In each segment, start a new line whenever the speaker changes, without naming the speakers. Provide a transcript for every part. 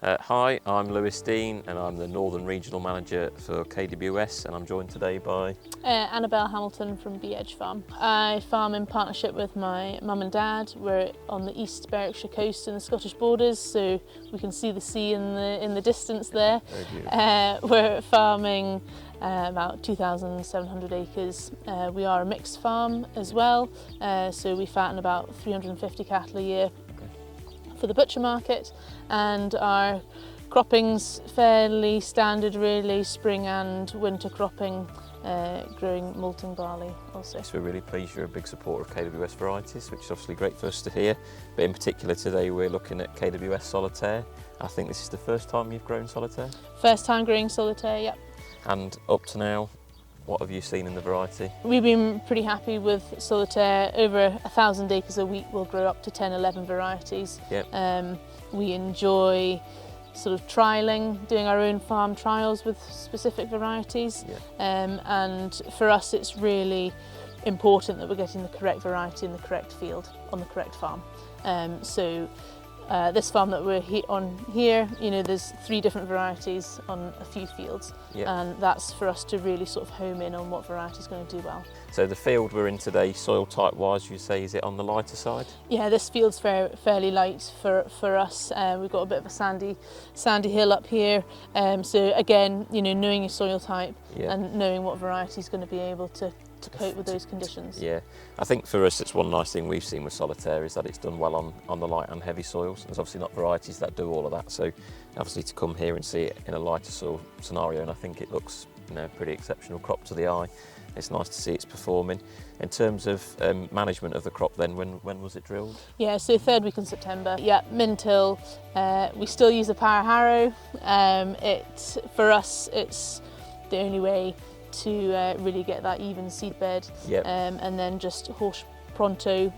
Hi, I'm Lewis Dean and I'm the Northern Regional Manager for KWS, and I'm joined today by
Annabel Hamilton from Edge Farm. I farm in partnership with my mum and dad. We're on the East Berwickshire coast in the Scottish borders, so we can see the sea in the distance there. We're farming about 2,700 acres. We are a mixed farm as well, so we fatten about 350 cattle a year for the butcher market, and our cropping's fairly standard really, spring and winter cropping, growing malting barley also.
So we're really pleased you're a big supporter of KWS varieties, which is obviously great for us to hear, but in particular today we're looking at KWS Solitaire. I think this is the first time you've grown Solitaire?
First time growing Solitaire, yep.
And up to now, what have you seen in the variety?
We've been pretty happy with Solitaire. Over 1,000 acres a week we'll grow up to 10, 11 varieties.
Yep.
We enjoy sort of trialling, doing our own farm trials with specific varieties.
Yep.
And for us it's really important that we're getting the correct variety in the correct field, on the correct farm. This farm that we're on here, you know, there's 3 different varieties on a few fields. Yep. And that's for us to really sort of home in on what variety is going to do well.
So the field we're in today, soil type wise, you say, is it on the lighter side?
Yeah, this field's fairly light for us. We've got a bit of a sandy hill up here. So again, you know, knowing your soil type, yep, and knowing what variety is going to be able to cope with those conditions.
Yeah, I think for us it's one nice thing we've seen with Solitaire is that it's done well on the light and heavy soils. There's obviously not varieties that do all of that, so obviously to come here and see it in a lighter soil scenario, and I think it looks, you know, pretty exceptional crop to the eye. It's nice to see it's performing. In terms of management of the crop then, when was it drilled?
Yeah, so 3rd week in September. Yeah, min-till. We still use a power harrow. For us it's the only way to really get that even seed bed. Yep. And then just horse pronto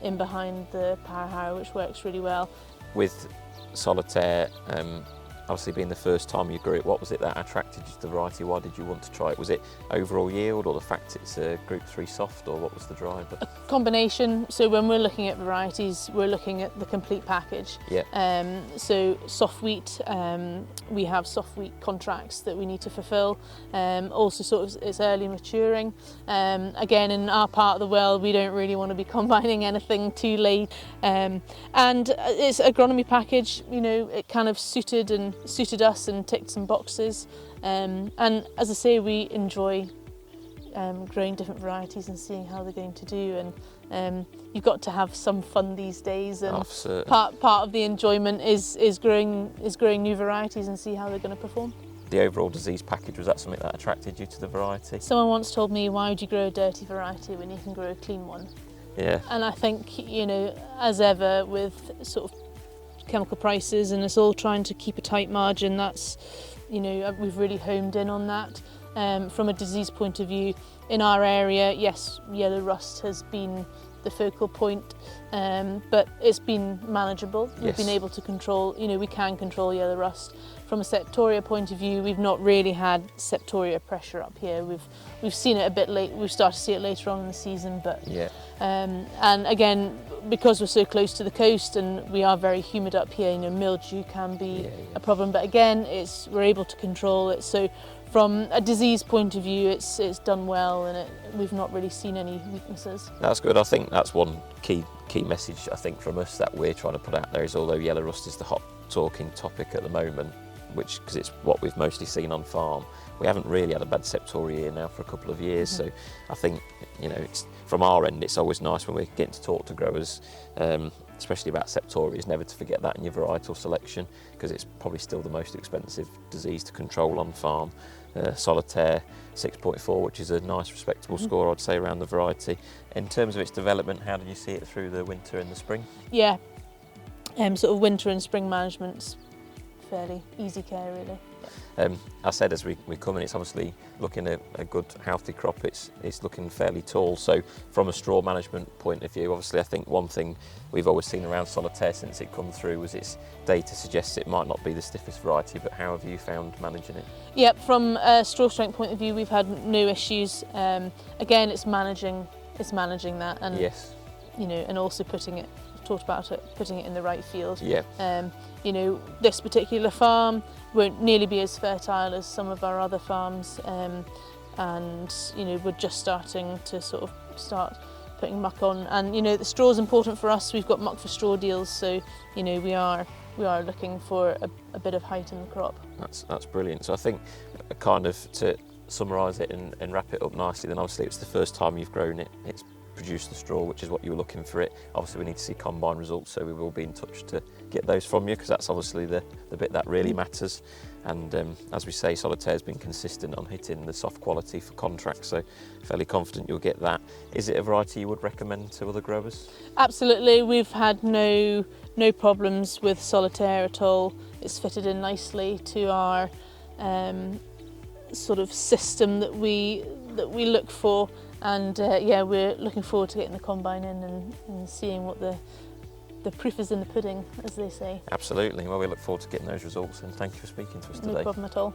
in behind the power harrow, which works really well. With
Solitaire, obviously being the first time you grew it, what was it that attracted you to the variety? Why did you want to try it? Was it overall yield, or the fact it's a Group 3 soft, or what was the driver?
A combination. So when we're looking at varieties, we're looking at the complete package. Yeah. So soft wheat, we have soft wheat contracts that we need to fulfil. Also sort of it's early maturing. Again, in our part of the world, we don't really want to be combining anything too late. And it's agronomy package, you know, it kind of suited us and ticked some boxes. And as I say, we enjoy growing different varieties and seeing how they're going to do, and you've got to have some fun these days, and part of the enjoyment is growing new varieties and see how they're going to perform.
The overall disease package, was that something that attracted you to the variety?
Someone once told me, why would you grow a dirty variety when you can grow a clean one? Yeah. And I think, you know, as ever with sort of chemical prices and us all trying to keep a tight margin, that's, you know, we've really homed in on that. From a disease point of view, in our area, yes, yellow rust has been the focal point, but it's been manageable. Yes. We've been able to control, you know, we can control yellow rust. From a septoria point of view, we've not really had septoria pressure up here. We've seen it a bit late. We've started to see it later on in the season, but yeah. And again, because we're so close to the coast and we are very humid up here, you know, mildew can be a problem. But again, we're able to control it. So from a disease point of view, it's done well, and we've not really seen any weaknesses.
That's good. I think that's one key message I think from us that we're trying to put out there is, although yellow rust is the hot talking topic at the moment, which because it's what we've mostly seen on farm, we haven't really had a bad septoria year now for a couple of years. Mm-hmm. So I think, you know, it's from our end, it's always nice when we're getting to talk to growers, especially about septoria, is never to forget that in your varietal selection, because it's probably still the most expensive disease to control on farm. Solitaire 6.4, which is a nice respectable score, I'd say, around the variety. In terms of its development, how did you see it through the winter and the spring? Yeah,
sort of winter and spring management's fairly easy care, really.
I said as we come in, it's obviously looking a good healthy crop. It's looking fairly tall. So from a straw management point of view, obviously I think one thing we've always seen around Solitaire since it come through was its data suggests it might not be the stiffest variety, but how have you found managing it?
Yep, from a straw strength point of view, we've had no issues. Again, it's managing that, and yes, you know, and also talked about it, putting it in the right field.
Yeah.
You know, this particular farm won't nearly be as fertile as some of our other farms, and you know, we're just starting to start putting muck on. And you know, the straw is important for us. We've got muck for straw deals, so you know, we are looking for a bit of height in the crop.
That's brilliant. So I think, kind of to summarise it and wrap it up nicely, then obviously it's the first time you've grown it. It's produced the straw, which is what you were looking for it. Obviously we need to see combine results, so we will be in touch to get those from you, because that's obviously the bit that really matters. And as we say, Solitaire's been consistent on hitting the soft quality for contracts, so fairly confident you'll get that. Is it a variety you would recommend to other growers?
Absolutely, we've had no problems with Solitaire at all. It's fitted in nicely to our sort of system that we look for, and yeah, we're looking forward to getting the combine in and seeing what the proof is in the pudding, as they say.
Absolutely. Well, we look forward to getting those results, and thank you for speaking to us today.
No problem at all.